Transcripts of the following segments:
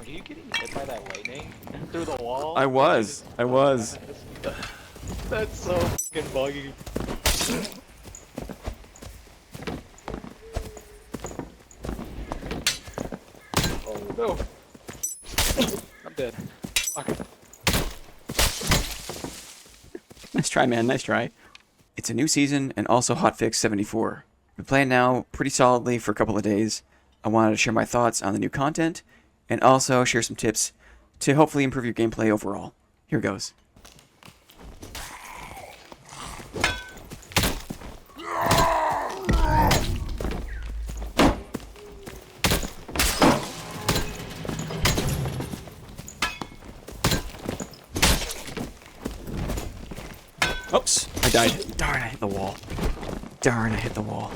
you getting hit by that lightning through the wall? I And you was. just I was. That's so fucking buggy. Oh no. I'm dead. Fuck. Nice try, man. Nice try. It's a new season and also hotfix 74. Been playing now pretty solidly for a couple of days. I wanted to share my thoughts on the new content and also share some tips to hopefully improve your gameplay overall. Here goes. Oops, I died. Darn, I hit the wall. Darn, I hit the wall.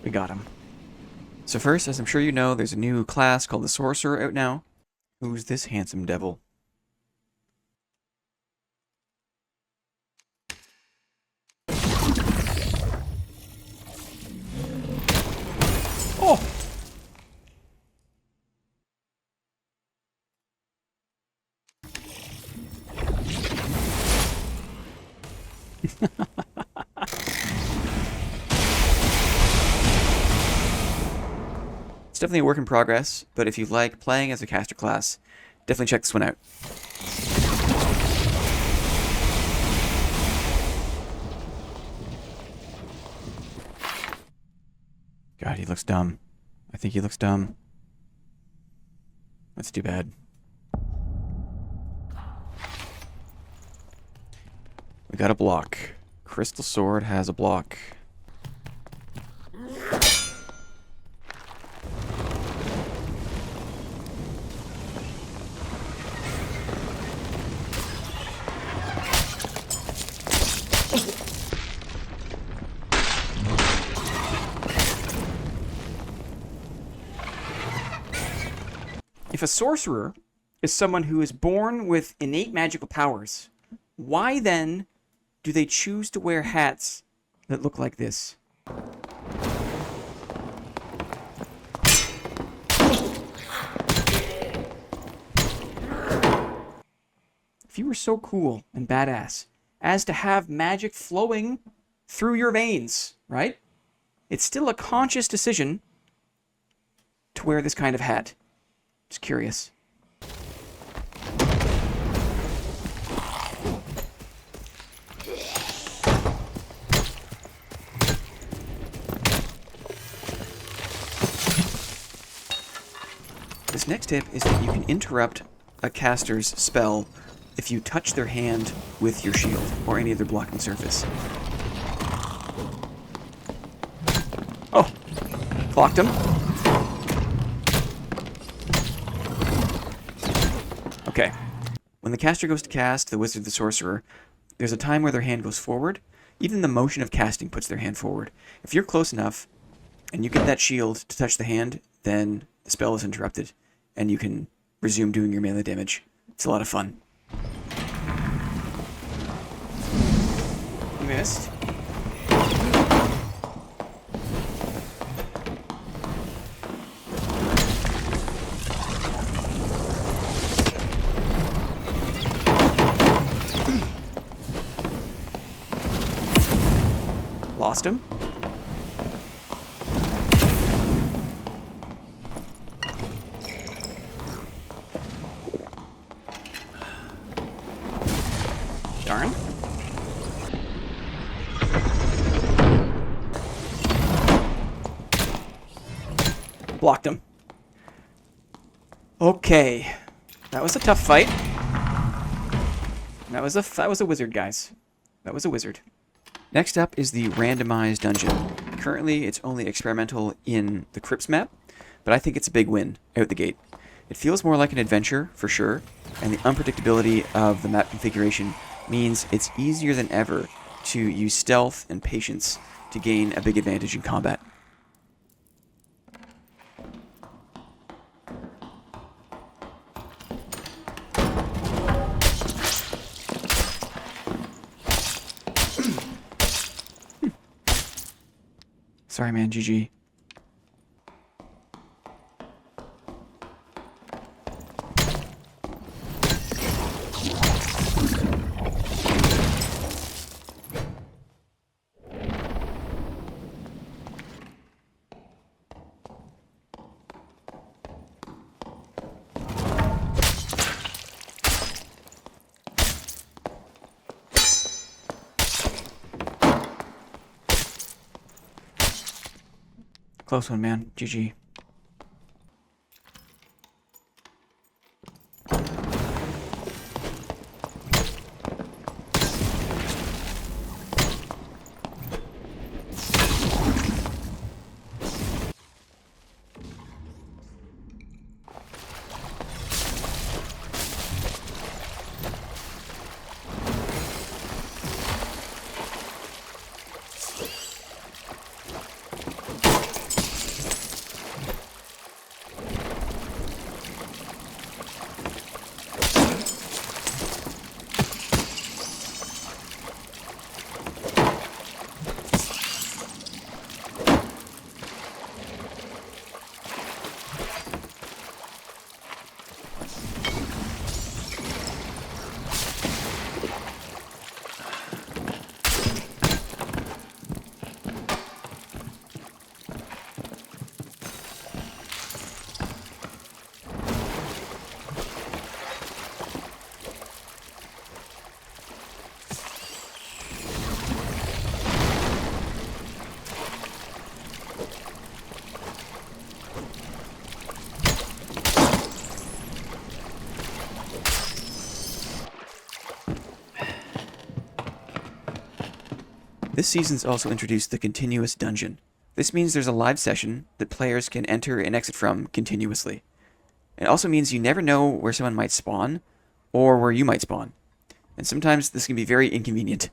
We got him. So first, as I'm sure you know, there's a new class called the Sorcerer out now. Who's this handsome devil? Oh! It's definitely a work in progress, but if you like playing as a caster class, definitely check this one out. God, he looks dumb. I think he looks dumb. That's too bad. We got a block. Crystal Sword has a block. If a sorcerer is someone who is born with innate magical powers, why then do they choose to wear hats that look like this? If you were so cool and badass as to have magic flowing through your veins, right? It's still a conscious decision to wear this kind of hat. Just curious. This next tip is that you can interrupt a caster's spell if you touch their hand with your shield or any other blocking surface. Oh! Clocked him. Okay. When the caster goes to cast the Wizard the Sorcerer, there's a time where their hand goes forward. Even the motion of casting puts their hand forward. If you're close enough and you get that shield to touch the hand, then the spell is interrupted and you can resume doing your melee damage. It's a lot of fun. You missed. Lost him. Blocked him. Okay. That was a tough fight. That was a wizard, guys. That was a wizard. Next up is the randomized dungeon. Currently, it's only experimental in the Crypts map, but I think it's a big win out the gate. It feels more like an adventure, for sure, and the unpredictability of the map configuration means it's easier than ever to use stealth and patience to gain a big advantage in combat. Sorry, man. GG. Close one, man. GG. This season's also introduced the continuous dungeon. This means there's a live session that players can enter and exit from continuously. It also means you never know where someone might spawn, or where you might spawn. And sometimes this can be very inconvenient.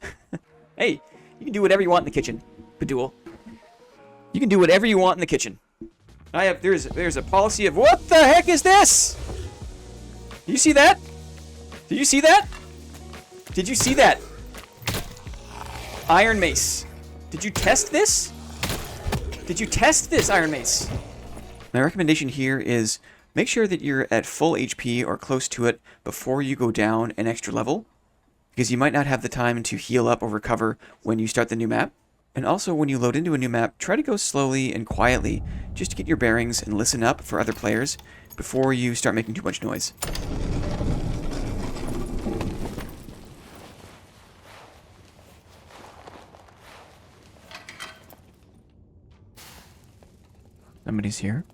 Hey, you can do whatever you want in the kitchen, Badul. You can do whatever you want in the kitchen. There's a policy of, what the heck is this? Do you see that? Did you see that? Did you see that? Iron Mace. Did you test this? Did you test this, Iron Mace? My recommendation here is make sure that you're at full HP or close to it before you go down an extra level, because you might not have the time to heal up or recover when you start the new map. And also, when you load into a new map, try to go slowly and quietly just to get your bearings and listen up for other players before you start making too much noise. Somebody's here.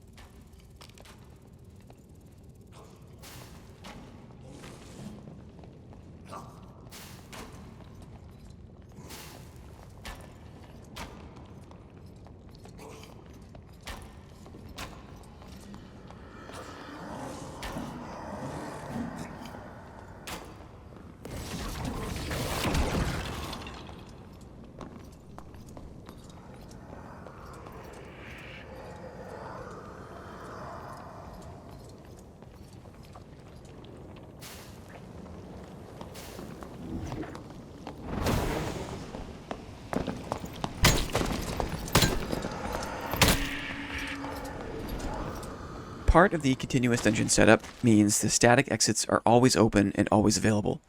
Part of the continuous dungeon setup means the static exits are always open and always available,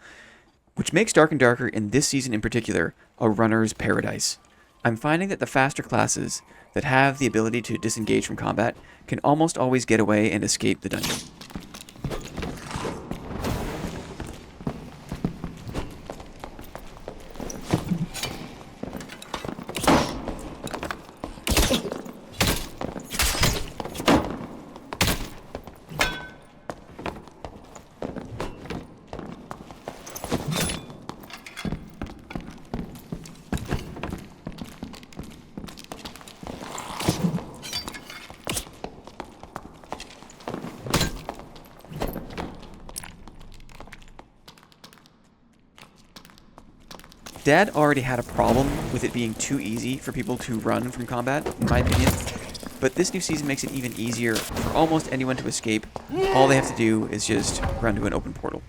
which makes Dark and Darker in this season in particular a runner's paradise. I'm finding that the faster classes that have the ability to disengage from combat can almost always get away and escape the dungeon. Dad already had a problem with it being too easy for people to run from combat, in my opinion. But this new season makes it even easier for almost anyone to escape. All they have to do is just run to an open portal.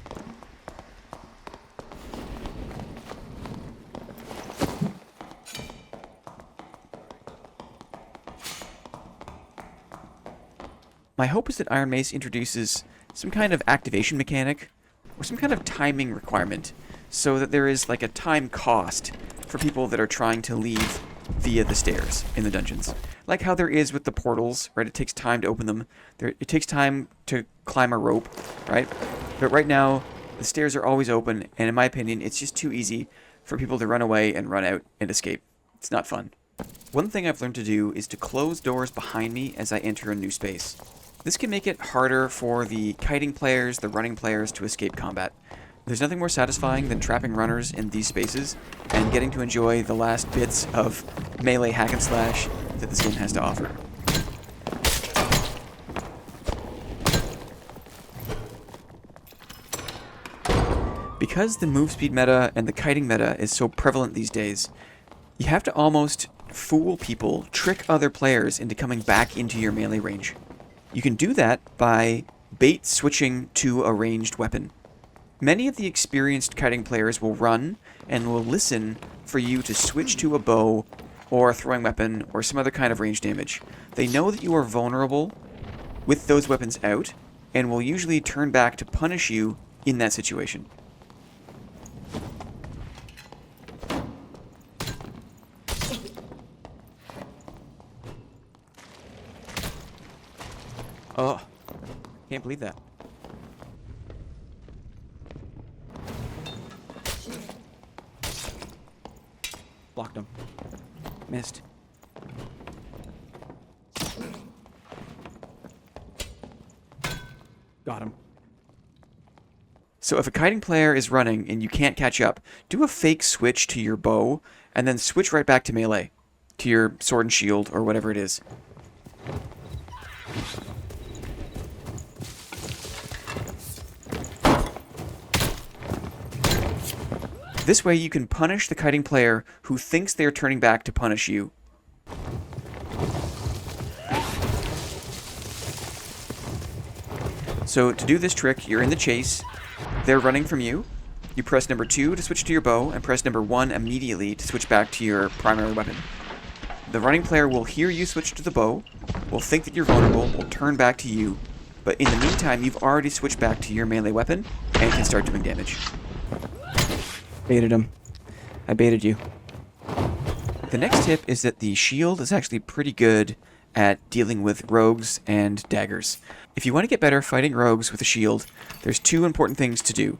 My hope is that Iron Mace introduces some kind of activation mechanic or some kind of timing requirement so that there is like a time cost for people that are trying to leave via the stairs in the dungeons. Like how there is with the portals, right? It takes time to open them. It takes time to climb a rope, right? But right now, the stairs are always open, and in my opinion, it's just too easy for people to run away and run out and escape. It's not fun. One thing I've learned to do is to close doors behind me as I enter a new space. This can make it harder for the kiting players, the running players to escape combat. There's nothing more satisfying than trapping runners in these spaces and getting to enjoy the last bits of melee hack and slash that this game has to offer. Because the move speed meta and the kiting meta is so prevalent these days, you have to almost fool people, trick other players into coming back into your melee range. You can do that by bait switching to a ranged weapon. Many of the experienced kiting players will run and will listen for you to switch to a bow or a throwing weapon or some other kind of range damage. They know that you are vulnerable with those weapons out and will usually turn back to punish you in that situation. Oh, can't believe that. Blocked him. Missed. Got him. So if a kiting player is running and you can't catch up, do a fake switch to your bow and then switch right back to melee, to your sword and shield or whatever it is. This way you can punish the kiting player who thinks they're turning back to punish you. So to do this trick, you're in the chase, they're running from you, you press number 2 to switch to your bow, and press number 1 immediately to switch back to your primary weapon. The running player will hear you switch to the bow, will think that you're vulnerable, will turn back to you, but in the meantime you've already switched back to your melee weapon and can start doing damage. Baited him. I baited you. The next tip is that the shield is actually pretty good at dealing with rogues and daggers. If you want to get better fighting rogues with a shield, there's 2 important things to do.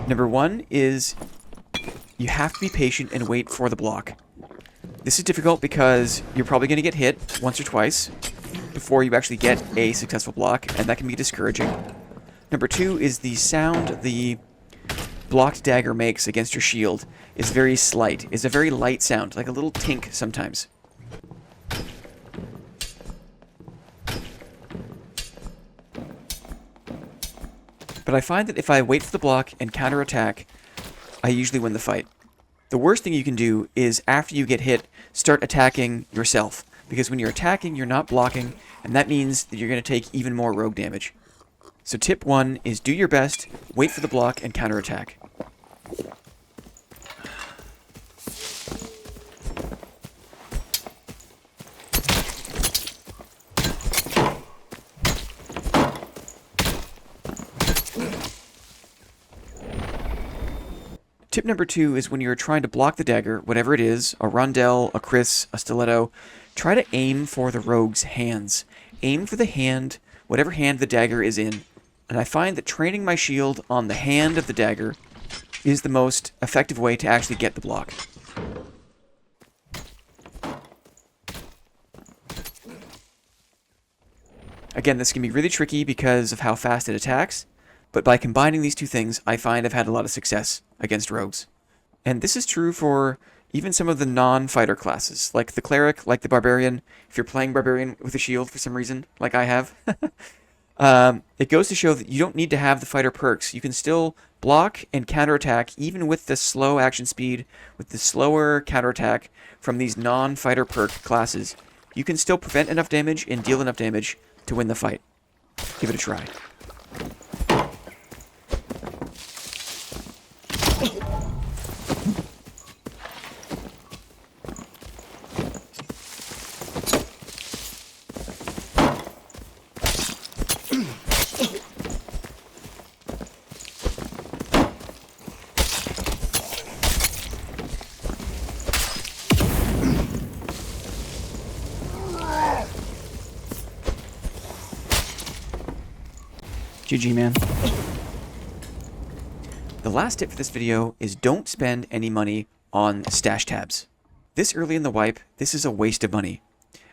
Number 1 is you have to be patient and wait for the block. This is difficult because you're probably going to get hit once or twice before you actually get a successful block, and that can be discouraging. Number 2 is the sound the blocked dagger makes against your shield is very slight. It's a very light sound, like a little tink sometimes. But I find that if I wait for the block and counterattack, I usually win the fight. The worst thing you can do is, after you get hit, start attacking yourself. Because when you're attacking, you're not blocking, and that means that you're going to take even more rogue damage. So tip 1 is do your best, wait for the block, and counterattack. Tip number 2 is when you're trying to block the dagger, whatever it is, a rondelle, a kris, a stiletto, try to aim for the rogue's hands. Aim for the hand, whatever hand the dagger is in. And I find that training my shield on the hand of the dagger is the most effective way to actually get the block. Again, this can be really tricky because of how fast it attacks, But by combining these two things, I find I've had a lot of success against rogues. And this is true for even some of the non-fighter classes, like the cleric, like the barbarian. If you're playing barbarian with a shield for some reason, like I have, it goes to show that you don't need to have the fighter perks. You can still block and counterattack even with the slow action speed, with the slower counterattack from these non-fighter perk classes. You can still prevent enough damage and deal enough damage to win the fight. Give it a try. GG, man. The last tip for this video is don't spend any money on stash tabs. This early in the wipe, this is a waste of money.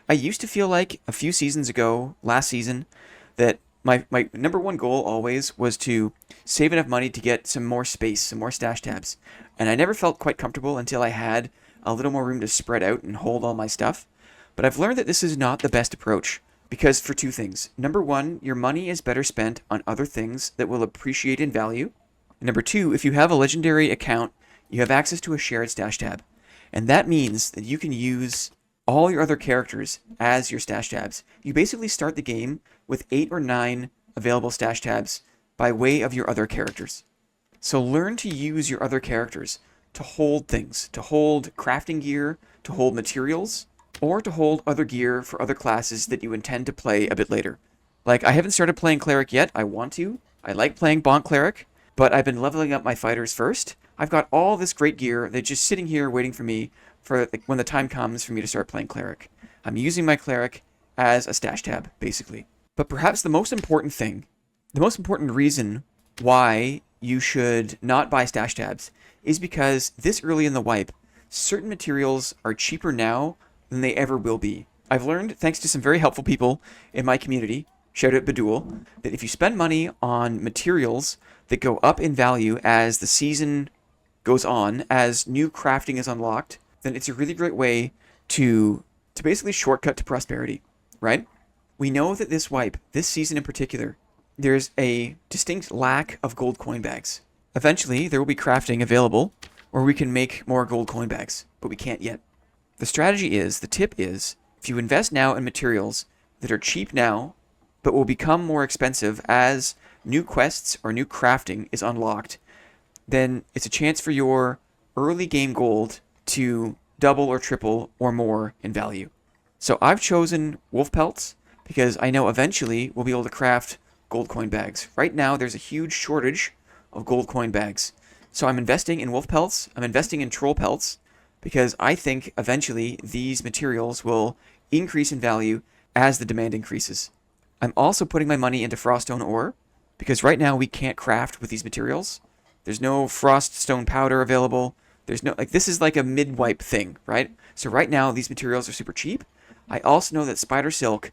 I used to feel like a few seasons ago, last season, that my number one goal always was to save enough money to get some more space, some more stash tabs. And I never felt quite comfortable until I had a little more room to spread out and hold all my stuff. But I've learned that this is not the best approach. Because for two things. Number one, your money is better spent on other things that will appreciate in value. And number two, if you have a legendary account, you have access to a shared stash tab. And that means that you can use all your other characters as your stash tabs. You basically start the game with 8 or 9 available stash tabs by way of your other characters. So learn to use your other characters to hold things, to hold crafting gear, to hold materials, or to hold other gear for other classes that you intend to play a bit later. Like, I haven't started playing Cleric yet. I want to. I like playing Bonk Cleric, but I've been leveling up my fighters first. I've got all this great gear that's just sitting here waiting for me for when the time comes for me to start playing Cleric. I'm using my Cleric as a stash tab, basically. But perhaps the most important thing, the most important reason why you should not buy stash tabs is because this early in the wipe, certain materials are cheaper now than they ever will be. I've learned, thanks to some very helpful people in my community, shout out Badul, that if you spend money on materials that go up in value as the season goes on, as new crafting is unlocked, then it's a really great way to basically shortcut to prosperity, right? We know that this wipe, this season in particular, there's a distinct lack of gold coin bags. Eventually, there will be crafting available where we can make more gold coin bags, but we can't yet. The strategy is, the tip is, if you invest now in materials that are cheap now, but will become more expensive as new quests or new crafting is unlocked, then it's a chance for your early game gold to double or triple or more in value. So I've chosen wolf pelts because I know eventually we'll be able to craft gold coin bags. Right now there's a huge shortage of gold coin bags. So I'm investing in wolf pelts, I'm investing in troll pelts, because I think eventually these materials will increase in value as the demand increases. I'm also putting my money into froststone ore, because right now we can't craft with these materials. There's no froststone powder available. There's no, like, this is like a mid-wipe thing, right? So right now these materials are super cheap. I also know that spider silk,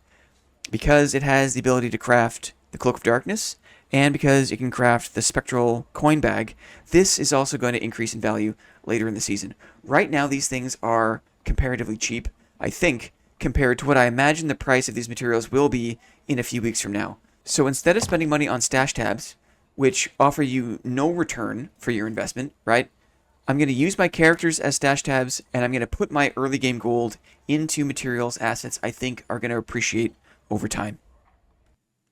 because it has the ability to craft the Cloak of Darkness, and because it can craft the spectral coin bag, this is also going to increase in value later in the season. Right now, these things are comparatively cheap, I think, compared to what I imagine the price of these materials will be in a few weeks from now. So instead of spending money on stash tabs, which offer you no return for your investment, right? I'm going to use my characters as stash tabs, and I'm going to put my early game gold into materials assets I think are going to appreciate over time.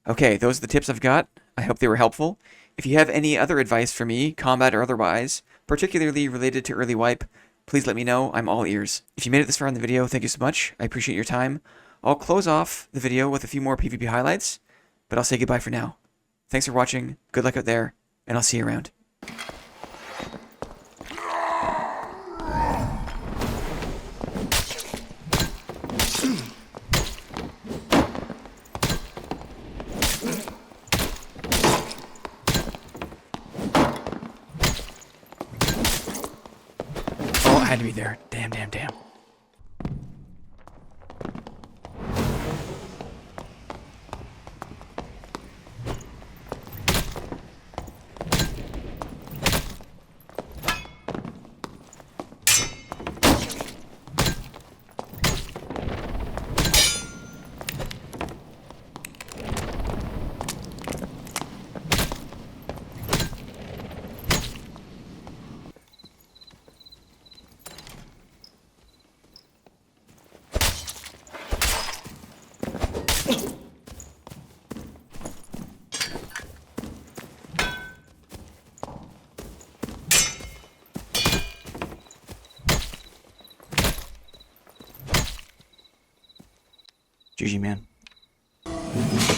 Okay, those are the tips I've got. I hope they were helpful. If you have any other advice for me, combat or otherwise, particularly related to early wipe, please let me know. I'm all ears. If you made it this far in the video, thank you so much. I appreciate your time. I'll close off the video with a few more PvP highlights, but I'll say goodbye for now. Thanks for watching, good luck out there, and I'll see you around. Oh, I had to be there. Damn, damn, damn. GG, man.